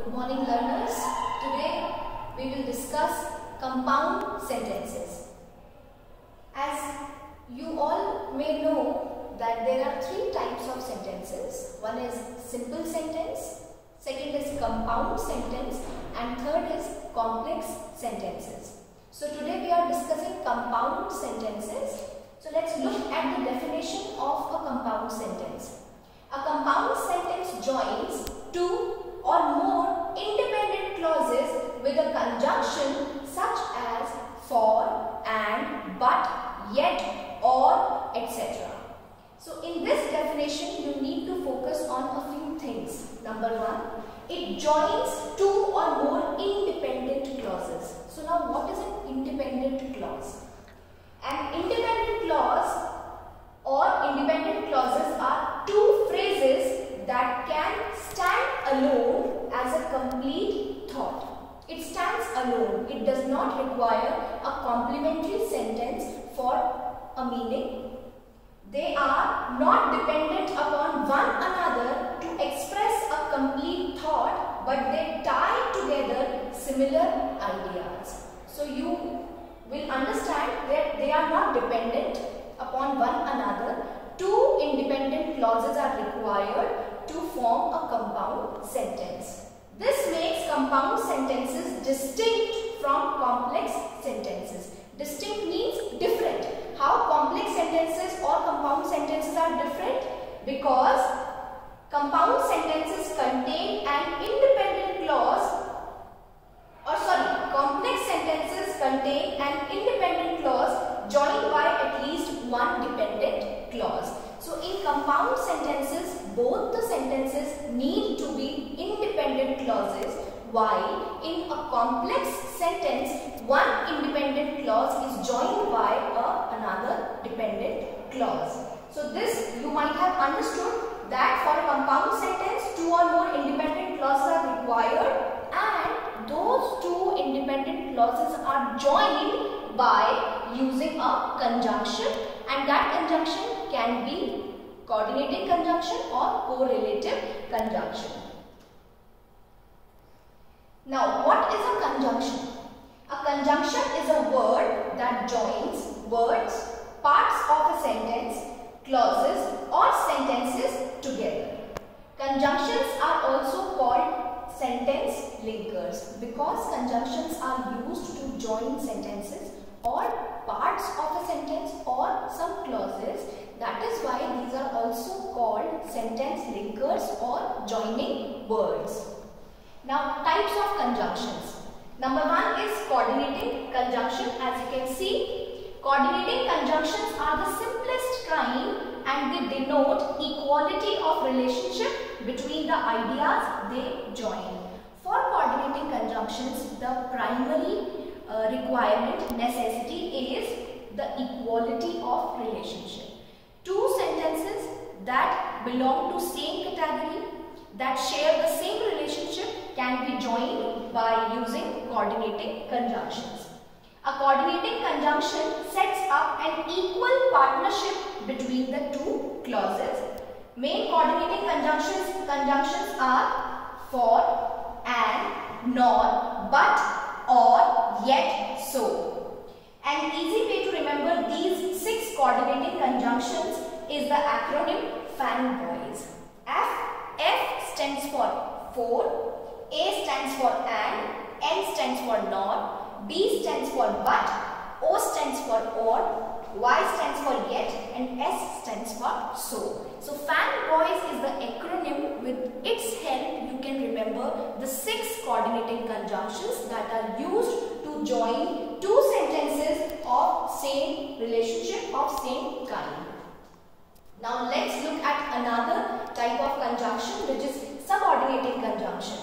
Good morning, learners. Today we will discuss compound sentences. As you all may know that there are three types of sentences. One is simple sentence, second is compound sentence, and third is complex sentences. So today we are discussing compound sentences. So let's look at the definition of a compound sentence. A compound sentence joins two or more independent clauses with a conjunction such as for, and, but, yet, or, etc. So in this definition you need to focus on a few things. Number one, it joins two or more independent clauses. So now what is an independent clause? An independent clause or independent clauses are two phrases that can stand alone as a complete thought. It stands alone. It does not require a complementary sentence for a meaning. They are not dependent upon one another to express a complete thought, but they tie together similar ideas. So you will understand that they are not dependent upon one another. Two independent clauses are required to form a compound sentence. This makes compound sentences distinct from complex sentences. Distinct means different. How complex sentences or compound sentences are different? Because compound sentences contain an independent clause, complex sentences contain an independent clause joined by at least one dependent clause. So in compound sentences, both the sentences need to be independent clauses, while in a complex sentence, one independent clause is joined by another dependent clause. So this you might have understood that for a compound sentence, two or more independent clauses are required, and those two independent clauses are joined by using a conjunction, and that conjunction can be coordinating conjunction or correlative conjunction. Now, what is a conjunction? A conjunction is a word that joins words, parts of a sentence, clauses or sentences together. Conjunctions are also called sentence linkers because conjunctions are used to join sentences or parts of a sentence or some clauses. That is why these are also called sentence linkers or joining words. Now, types of conjunctions. Number one is coordinating conjunction. As you can see, coordinating conjunctions are the simplest kind and they denote equality of relationship between the ideas they join. For coordinating conjunctions, the primary requirement, necessity is the equality of relationship. Two sentences that belong to same category, that share the same relationship, can be joined by using coordinating conjunctions. A coordinating conjunction sets up an equal partnership between the two clauses. Main coordinating conjunctions are for, and, nor, but, or, yet, so. An easy way to remember these 6 coordinating conjunctions is the acronym FANBOYS. F stands for, A stands for and, N stands for nor, B stands for but, O stands for or, Y stands for yet, and S stands for so. So FANBOYS is the acronym. With its help you can remember the 6 coordinating conjunctions that are used to join two sentences of same relationship, of same kind. Now let's look at another type of conjunction, which is subordinating conjunction.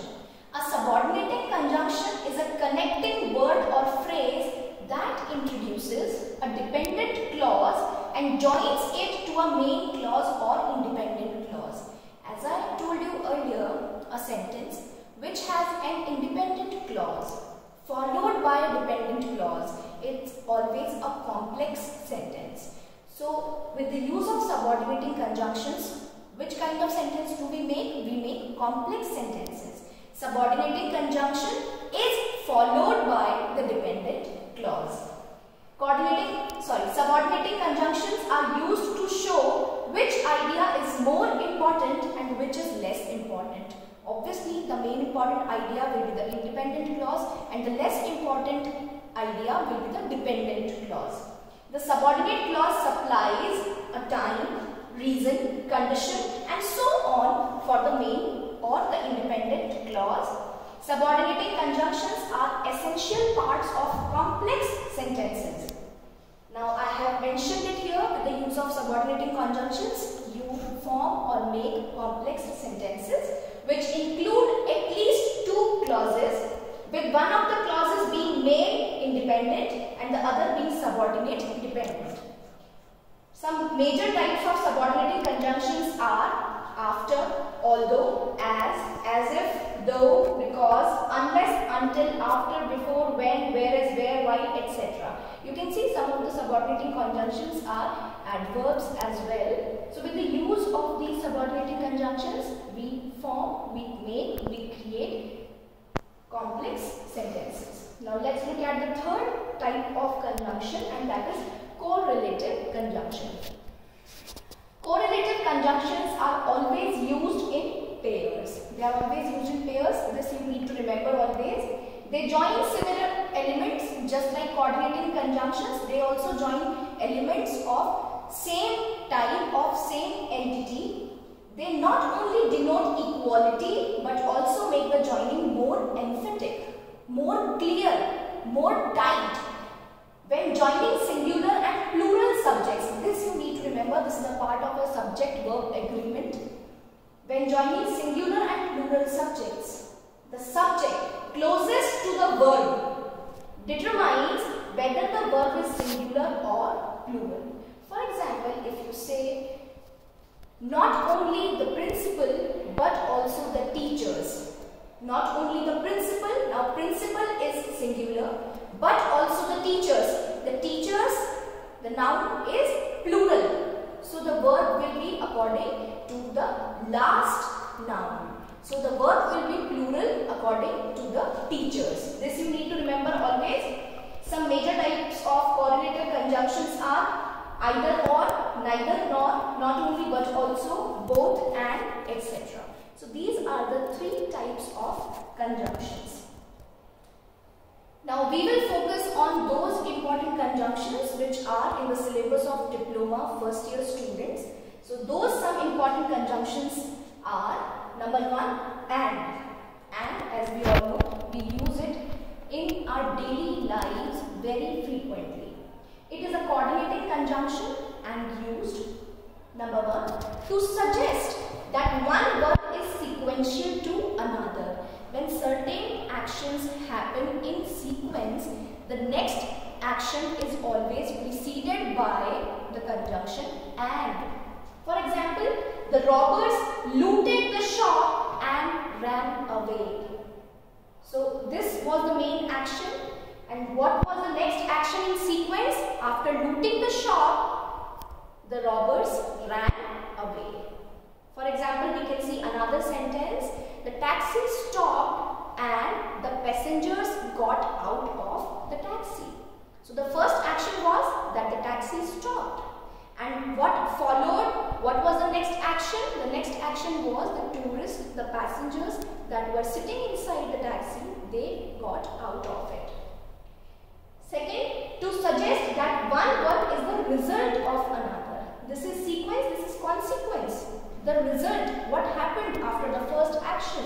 A subordinating conjunction is a connecting word or phrase that introduces a dependent clause and joins it to a main clause or independent clause. As I told you earlier, a sentence which has an independent clause followed by a dependent clause, it's always a complex sentence. So with the use of subordinating conjunctions, which kind of sentence do we make? We make complex sentences. Subordinating conjunction is followed by the dependent clause. Subordinating conjunctions are used to show which idea is more important and which is less important. Obviously, the main important idea will be the independent clause and the less important idea will be the dependent clause. The subordinate clause supplies a time, reason, condition and so on for the main or the independent clause. Subordinating conjunctions are essential parts of complex sentences. Now I have mentioned it here with the use of subordinating conjunctions. You form or make complex sentences which include at least two clauses, with one of the clauses being main independent and the other being subordinate dependent. Some major types of subordinating conjunctions are after, although, as if, though, because, unless, until, after, before, when, whereas, where, why, etc. You can see some of the subordinating conjunctions are adverbs as well. So with the use of these subordinating conjunctions, we form, we make, we create complex sentences. Now let's look at the third type of conjunction, and that is correlative conjunction. Correlative conjunctions are always used in pairs. They are always used in pairs. This you need to remember always. They join similar elements just like coordinating conjunctions. They also join elements of same type of same entity. They not only denote equality but also make the joining more emphatic, more clear, more tight. When joining singular and plural subjects, this you need to remember, this is a part of a subject-verb agreement. When joining singular and plural subjects, the subject closest to the verb determines whether the verb is singular or plural. For example, if you say, not only the principal but also the teachers. Not only the principal, now principal is singular, but also the teachers. The teachers, the noun is plural. So the verb will be according to the last noun. So the verb will be plural according to the teachers. This you need to remember always. Some major types of correlative conjunctions are either or, neither nor, not only but also, both and, etc. So these are the three types of conjunctions. Now we will focus on those important conjunctions which are in the syllabus of diploma first year students. So those some important conjunctions are, number one, and. And as we all know, we use it in our daily lives very frequently. It is a coordinating conjunction and used, number one, to suggest that one verb is sequential to another. When certain actions happen in sequence, the next action is always preceded by the conjunction and. For example, the robbers looted the shop and ran away. So this was the main action, and what was the next action in sequence? After looting the shop, the robbers ran away. For example, we can see another sentence. The taxi stopped and the passengers got out of the taxi. So the first action was that the taxi stopped. And what followed? What was the next action? The next action was the tourists, the passengers that were sitting inside the taxi, they got out of it. Second, to suggest that one verb is the result of another. This is sequence, this is consequence. The result, what happened after the first action.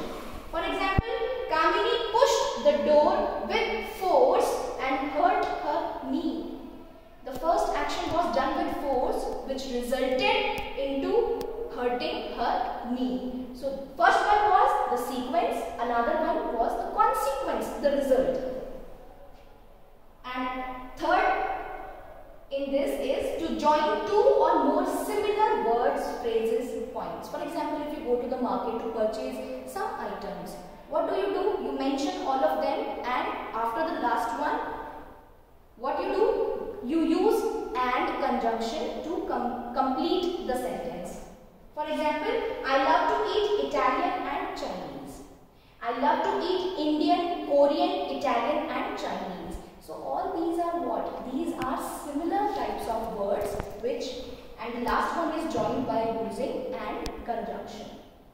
For example, Kamini pushed the door with force and hurt her knee. The first action was done with force, which resulted into hurting her knee. So first one was the sequence, another one was the consequence, the result. And third in this is to join two or more similar words, phrases, points. For example, if you go to the market to purchase some items, what do? You mention all of them, and after the last one, what you do? You use and conjunction to complete the sentence. For example, I love to eat Italian and Chinese. I I love to eat Indian, Korean, Italian and Chinese. So all these are what? These are similar types of words and the last one is joined by using and conjunction.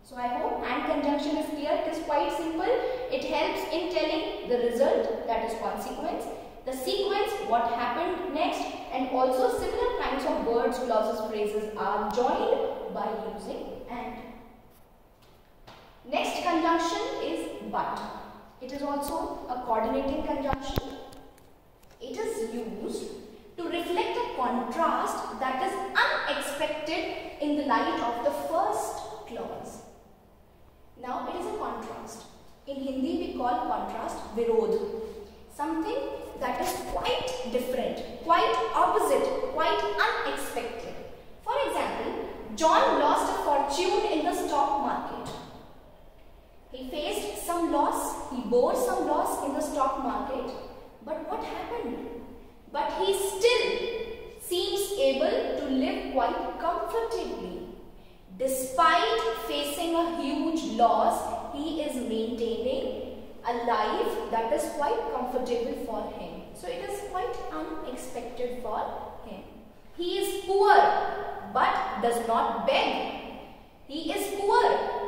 So I hope and conjunction is clear. It is quite simple. It helps in telling the result, that is consequence, the sequence, what happened next, and also similar kinds of words, clauses, phrases are joined by using and. Next conjunction is but. It is also a coordinating conjunction. It is used to reflect a contrast that is unexpected in the light of the first clause. Now it is a contrast. In Hindi we call contrast virodh. Something that is quite different, quite opposite, quite unexpected. For example, John lost a fortune in the stock market. He faced some loss, he bore some loss in the stock market. But what happened? But he still seems able to live quite comfortably. Despite facing a huge loss, he is maintaining a life that is quite comfortable for him. So it is quite unexpected for him. He is poor but does not beg. He is poor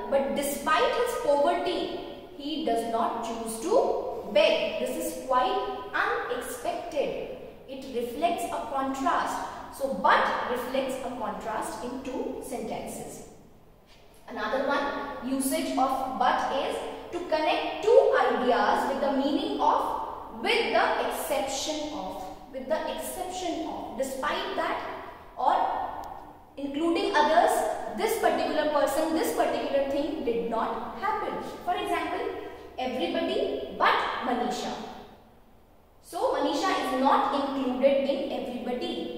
but despite his poverty, he does not choose to beg. This is quite unexpected. It reflects a contrast. So but reflects a contrast in two sentences. Another one, usage of but is to connect two ideas with the meaning of, with the exception of, despite that, or including others, this particular person, this particular thing did not happen. For example, everybody but Manisha. So Manisha is not included in everybody.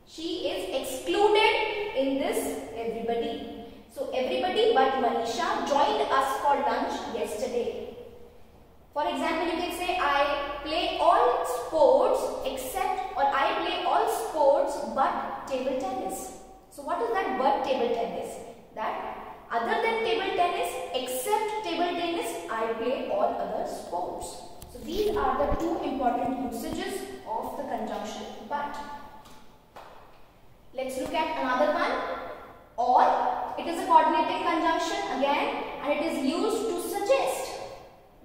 She is excluded in this everybody. So everybody but Manisha joined us for lunch yesterday. For example, you can say I play all sports except, or I play all sports but table tennis. So what is that but table tennis? That other than table tennis, except table tennis, I play all other sports. So these are the two important usages of the conjunction but. Let's look at another one. Or, it is a coordinating conjunction again, and it is used to suggest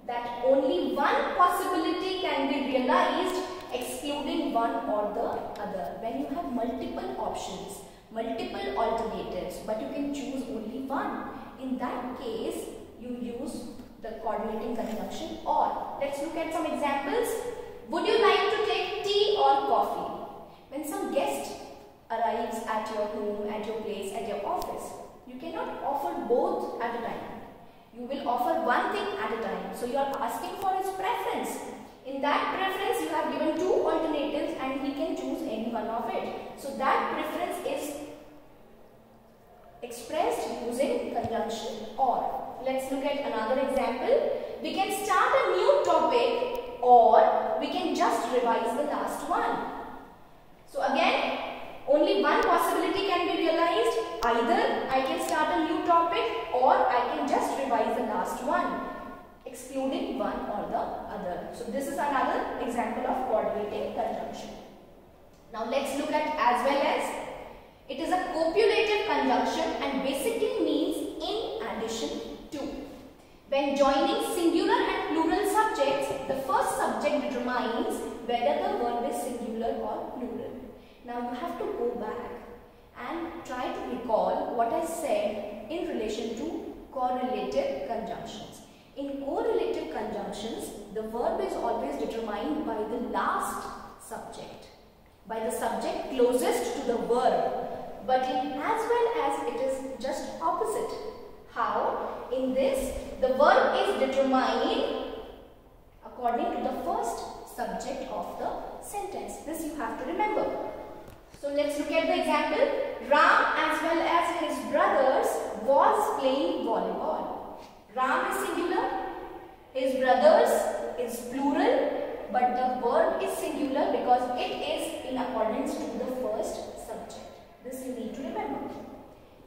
that only one possibility can be realized excluding one or the other. When you have multiple options, multiple alternatives, but you can choose only one. In that case, you use the coordinating conjunction or. Let's look at some examples. Would you like to take tea or coffee? When some guest arrives at your home, at your place, at your office, you cannot offer both at a time. You will offer one thing at a time. So you are asking for his preference. In that preference, you have given two alternatives and he can choose any one of it. So that preference is expressed using conjunction or. Let's look at another example. We can start a new topic or we can just revise the last one. So again, only one possibility can be realized. Either I can start a new topic or I can just revise the last one, excluding one or the other. So this is another example of coordinating conjunction. Now let's look at as well as. It is a copulative conjunction and basically means in addition to. When joining singular and plural subjects, the first subject determines whether the verb is singular or plural. Now you have to go back and try to recall what I said in relation to correlative conjunctions. In correlative conjunctions, the verb is always determined by the last subject, by the subject closest to the verb. But in as well as it is just opposite. How? In this, the verb is determined according to the first subject of the sentence. This you have to remember. So let's look at the example. Ram as well as his brothers was playing volleyball. Ram is singular, his brothers is plural, but the verb is singular because it is in accordance to the first subject. This you need to remember.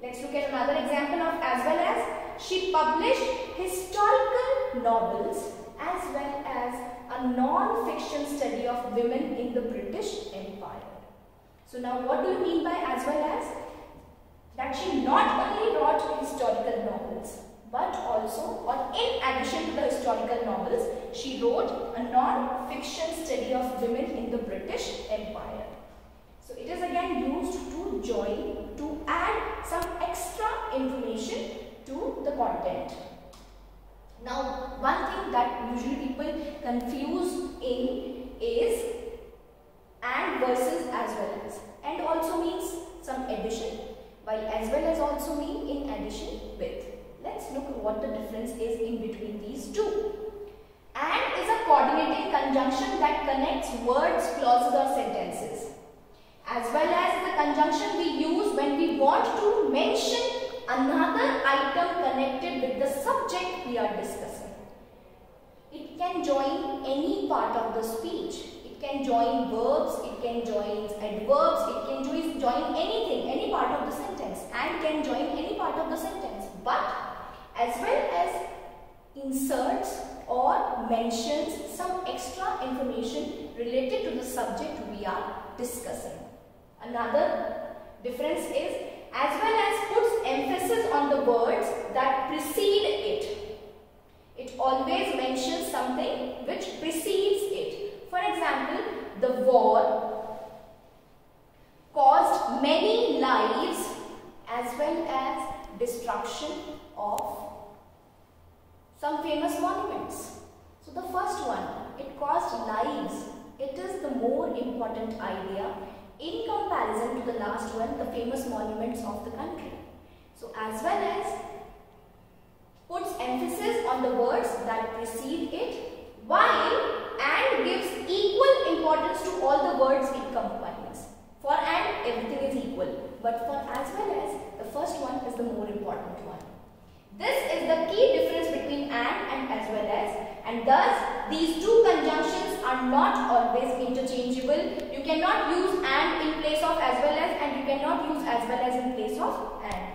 Let's look at another example of as well as. she published historical novels as well as a non-fiction study of women in the British Empire. So now what do you mean by as well as? That she not only wrote historical novels, but also, or in addition to the historical novels, she wrote a non-fiction study of women in the British Empire. So it is again used to join, to add some extra information to the content. Now, one thing that usually people confuse in is and versus as well as. And also means some addition, while as well as also mean in addition with. Let's look at what the difference is in between these two. And is a coordinating conjunction that connects words, clauses or sentences. As well as the conjunction we use when we want to mention another item connected with the subject we are discussing. It can join any part of the speech. It can join verbs, it can join adverbs, it can join anything, any part of the sentence, and can join any part of the sentence. But as well as inserts or mentions some extra information related to the subject we are discussing. Another difference is as well as puts emphasis on the words that precede it. It always mentions something which precedes it. For example, the war caused many lives as well as destruction of some famous monuments. So the first one, it caused lives. It is the more important idea in comparison to the last one, the famous monuments of the country. So as well as puts emphasis on the words that precede it, while and gives equal importance to all the words it combines. For and, everything is equal, but for as well as, the first one is the more important one. This is the key difference between and as well as, and thus these two conjunctions are not always interchangeable. You cannot use and in place of as well as, and you cannot use as well as in place of and.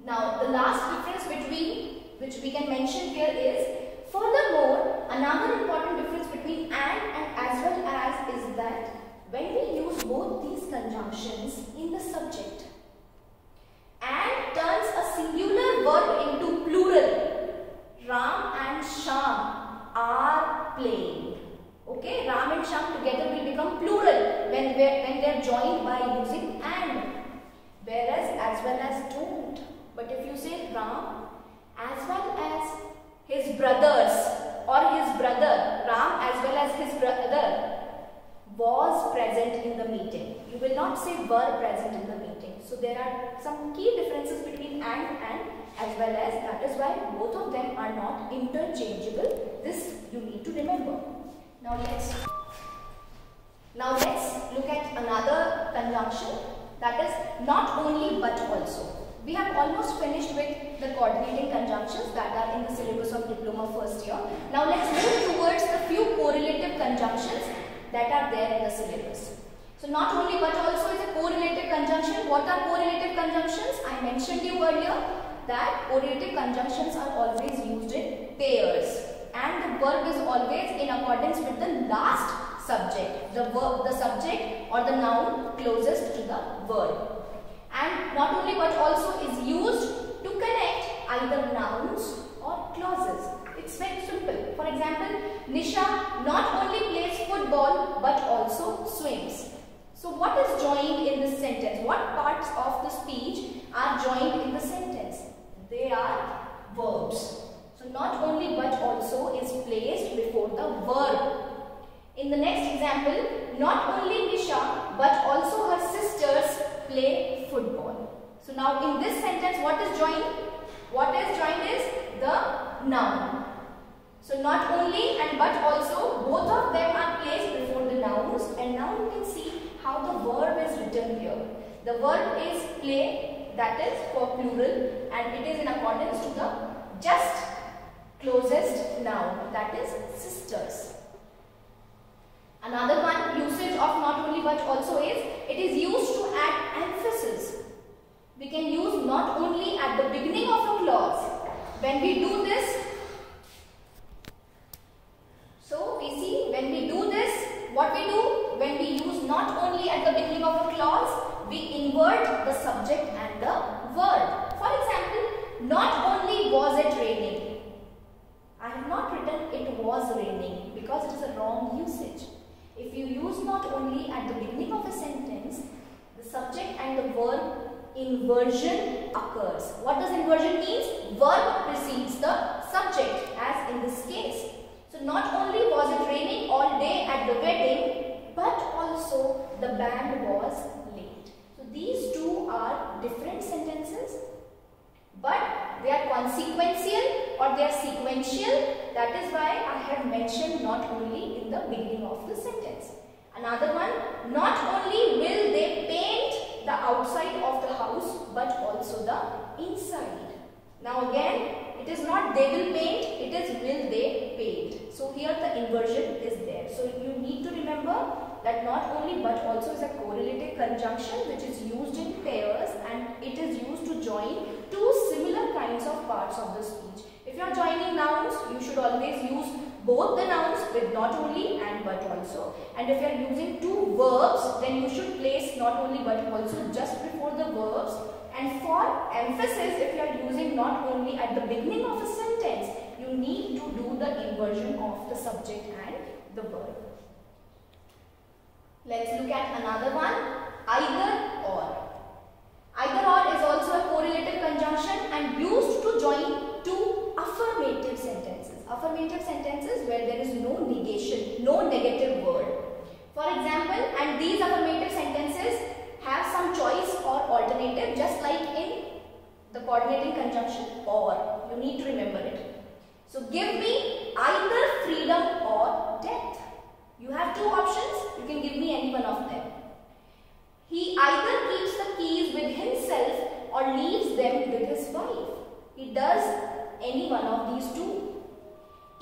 Now the last difference between which we can mention here is, furthermore, another important difference between and as well as is that when we use both these conjunctions in the subject, and turns a singular verb into plural. Ram and Sham are playing. Okay, Ram and Sham together will become plural when they are joined by using and. Whereas as well as don't. But if you say Ram as well as his brothers or his brother, Ram as well as his brother was present in the meeting. You will not say were present in the meeting. So there are some key differences between and as well as. That is why both of them are not interchangeable. This you need to remember. Now let's look at another conjunction, that is not only but also. We have almost finished with the coordinating conjunctions that are in the syllabus of diploma first year. Now let's move towards the few correlative conjunctions that are there in the syllabus. So not only but also is a correlative conjunction. What are correlative conjunctions? I mentioned you earlier that correlative conjunctions are always used in pairs and the verb is always in accordance with the last subject. The subject or the noun closest to the verb. And not only but also is used to connect either nouns or clauses. It's very simple. For example, Nisha not only plays football but also swims. So what is joined in this sentence? What parts of the speech are joined in the sentence? They are verbs. So not only but also is placed before the verb. In the next example, not only Nisha but also her sisters play football. So now in this sentence, what is joined? What is joined is the noun. So not only and but also, both of them are placed before the nouns, and now you can see how the verb is written here. The verb is play, that is for plural, and it is in accordance to the just closest noun, that is sisters. Another one usage of not only but also is, it is used to add emphasis. We can use not only at the beginning of a clause. when we do this, so we see when we do this, what we do when we use not only at the beginning of a clause, we invert the subject and the verb. For example, not only was it raining. I have not written it was raining because it is a wrong usage. If you use not only at the beginning of a sentence, the subject and the verb inversion occurs. What does inversion mean? Verb precedes the subject, as in this case. So not only was it raining all day at the wedding, but also the band was late. So these two are different sentences, but they are consequential or they are sequential. That is why I have mentioned not only in the beginning of the sentence. Another one, not only will they paint the outside of the house, but also the inside. Now again, it is not they will paint, it is will they paint. So here the inversion is there. So you need to remember that not only but also is a correlative conjunction which is used in pairs, and it is used to join two similar kinds of parts of the speech. If you are joining nouns, you should always use both the nouns with not only and but also. And if you are using two verbs, then you should place not only but also just before the verbs. And for emphasis, if you are using not only at the beginning of a sentence, you need to do the inversion of the subject and the verb. Let's look at another one, either or. Either or is also a correlative conjunction and used to join two affirmative sentences. Affirmative sentences where there is no negation, no negative word. For example, and these affirmative sentences have some choice or alternative, just like in the coordinating conjunction or. You need to remember it. So give me either freedom or death. You have two options. You can give me any one of them. He either keeps the keys with himself or leaves them with his wife. He does any one of these two.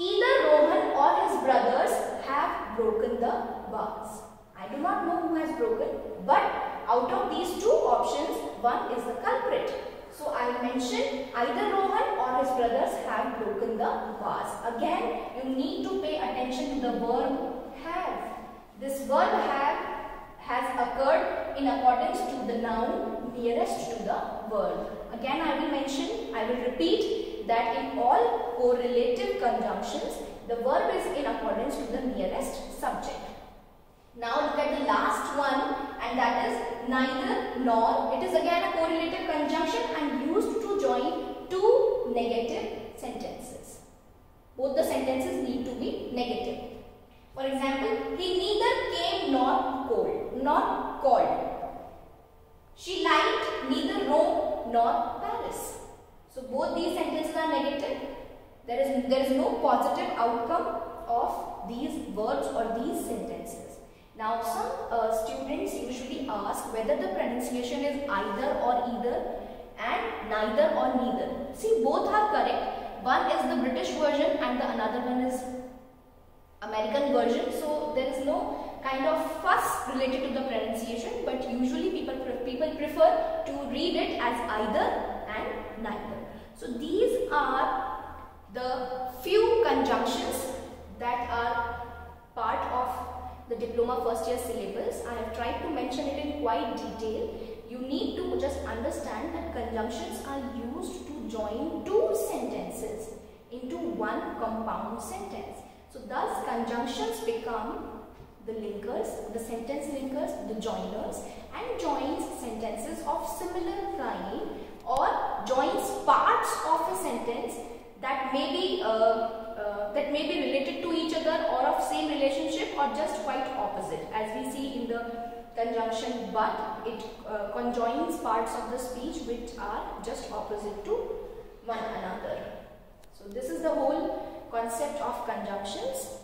Either Rohan or his brothers have broken the vase. I do not know who has broken, but out of these two options, one is the culprit. So I mentioned either Rohan or his brothers have broken the vase. Again, you need to pay attention to the verb have. This verb have has occurred in accordance to the noun nearest to the verb. Again, I will repeat that in all correlative conjunctions, the verb is in accordance to the nearest subject. Now look at the last one, and that is neither nor. It is again a correlative conjunction and used to join two negative sentences. Both the sentences need to be negative. For example, he neither came nor called. She liked neither Rome nor Paris. So both these sentences are negative. There is no positive outcome of these verbs or these sentences. Now some students usually ask whether the pronunciation is either or either and neither or neither. See, both are correct. One is the British version and the another one is American version. So there is no kind of fuss related to the pronunciation, but usually people prefer to read it as either and neither. So these are the few conjunctions that are part of the diploma first year syllabus. I have tried to mention it in quite detail. You need to just understand that conjunctions are used to join two sentences into one compound sentence. So thus conjunctions become the linkers, the sentence linkers, the joiners, and joins sentences of similar kind or joins parts of a sentence that may be related to each other or of same relationship or just quite opposite. As we see in the conjunction but, it conjoins parts of the speech which are just opposite to one another. So this is the whole concept of conjunctions.